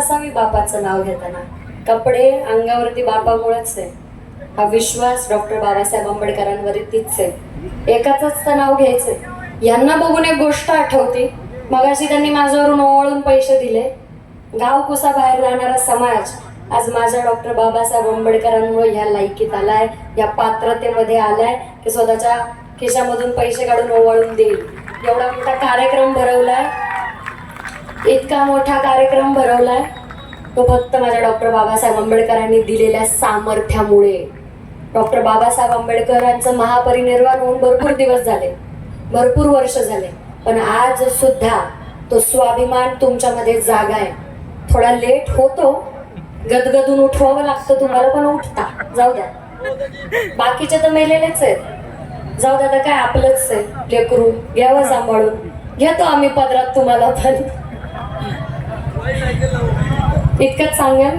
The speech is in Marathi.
नसावी बापाचं नाव घेताना. कपडे अंगावरती बापामुळेच आहे, हा विश्वास डॉक्टर बाबासाहेब आंबेडकरांवरतीच आहे. एकाच तर नाव घ्यायचंय. यांना बघून एक गोष्ट आठवते. मगाशी त्यांनी माझ्यावरून ओवाळून पैसे दिले. गाव कुसा बाहेर राहणारा समाज आज माझ्या डॉक्टर बाबासाहेब आंबेडकरांमुळे ह्या लायकीत आलाय, या पात्रतेमध्ये आलाय की स्वतःच्या खिशामधून पैसे काढून ओवाळून देईल. एवढा मोठा कार्यक्रम भरवलाय, इतका मोठा कार्यक्रम भरवलाय तो फक्त माझ्या डॉक्टर बाबासाहेब आंबेडकरांनी दिलेल्या सामर्थ्यामुळे. डॉक्टर बाबासाहेब आंबेडकरांचं महापरिनिर्वाण होऊन भरपूर दिवस झाले, भरपूर वर्ष झाले, पण आज सुद्धा तो स्वाभिमान तुमच्यामध्ये जागा आहे. थोडा लेट होतो, गदगदून उठवावं लागतं तुम्हाला, पण उठता. जाऊ द्या, बाकीचे तर मेलेलेच आहेत. जाऊ द्या, आता काय आपलंच आहे. लेकरू घ्यावं सांभाळून, घेतो आम्ही पदरात तुम्हाला पण. इतकंच सांगेन.